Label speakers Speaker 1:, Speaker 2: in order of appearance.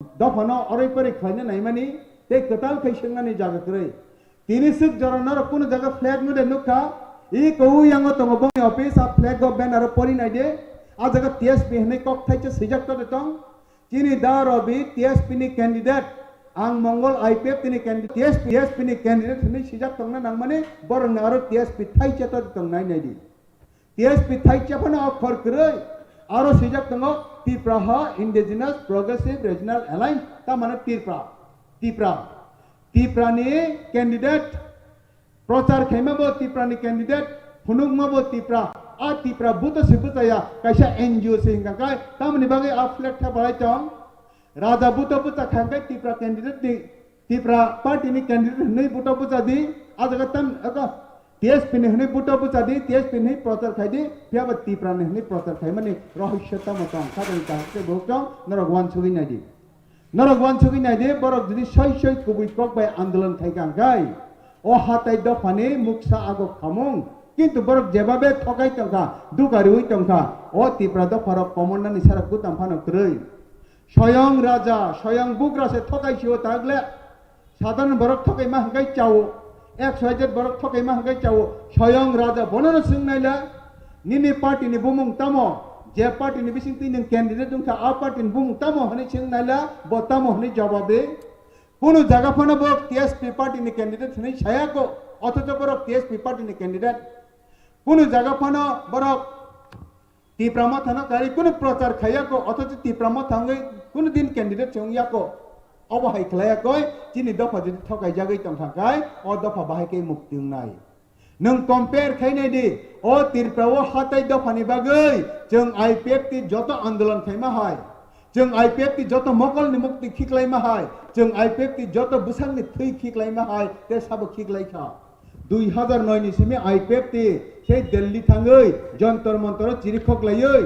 Speaker 1: दफानो अरैपरि खायनो नायमानि ते कताल खैसंनानै जागोख्रै तिनि सिक जरनर कुन जागा फ्लैग नुदे नुखा इ कौ यांगो तंगो बंग ऑफिस आ फ्लैग ऑफ बैनर परि नायदे आ जागा टीएसपी हने कक थाइचे सिजाक तो दतंग चिनि दारबि टीएसपी नि कैंडिडेट आं मंगल आईपीएफ तिनि कैंडिडेट टीएसपी नि कैंडिडेट हने सिजाक तंगना नांगमाने बरंग आरो टीएसपी थाइचे तो दतंग नाय नायदि टीएसपी थाइचे फनो अखर क्रै आरो सिजाक तंगो तिप्राहा इंडिजिनस प्रोग्रेसिव रीजनल अलायंस ता माने तिप्रानि कैंडिडेट प्रचार खैमाबो तिप्रानि कैंडिडेट फुनुगमाबो तिप्रा आ तिप्रा बुतो सिबुताया कैसा एनजीओ से हिंगा काय तामनि बागे आ फ्लैग था बळाय चंग राजा बुतो बुता खांगे तिप्रा कैंडिडेट दि तिप्रा पार्टी नि कैंडिडेट नै बुतो बुता दि आ जगा तम अका टीएसपी ने हने बुतो बुता दि टीएसपी ने प्रचार खायदि फियाबो तिप्रा ने हने प्रचार खाय माने रहस्यता मतम खादन तासे बोकं नरगवान सुगि नायदि नरगवान सुगि नायदि बरक जदि सय कुबुइ पक बाय आंदोलन थायगांगाय ओ हाताय दफाने मुक्सा आगो खामुं किंतु बरक जेबाबे थकाय तंखा दुगारि हुइ तंखा ओ तिप्रा दफार कमन्डा नि सारा गुताम फानो क्रय स्वयं राजा स्वयं बुग्रा से थकाय छिओ तागले साधारण बरक थकाय मा हंगाय चाओ एक सयजेट बरक थकाय मा हंगाय चाओ स्वयं राजा बननो सिंनायला निनि पार्टी नि बुमुं तामो जे पार्टी नि बिसिं तिन कैंडिडेट दुंखा आ पार्टी नि बुमुं तामो हने सिंनायला बतामो हने जवाबे কোনো জায়গা ফানো বরক টিএসপি পার্টি নি ক্যান্ডিডেট হনে ছায়াকো অথচ বরক টিএসপি পার্টি নি ক্যান্ডিডেট কোনো জায়গা ফানো বরক তিপ্রামা থানা কারি কোনো প্রচার খায়াকো অথচ তিপ্রামা থাঙ্গে কোনো দিন ক্যান্ডিডেট চংয়াকো অবহাই খলায়াকো চিনি দফা যদি ঠকাই জাগাই তং থাকাय অ দফা বাহাইকে মুক্তি নাই नों कम्पेयर खायनाय दि अ तिरप्राव हाताय दफानि बागै जों आईपीएफ ति जत आंदोलन खायमा हाय जों आईपीएफ ति जत मकल नि मुक्ति खिखलायमा हाय जों आईपीएफ ति जत बुसां नि थै खिखलायमा हाय ते साबो खिखलायखा 2009 नि सिमे आईपीएफ ति से दिल्ली थाङै जन्तर मंतर चिरि खगलायै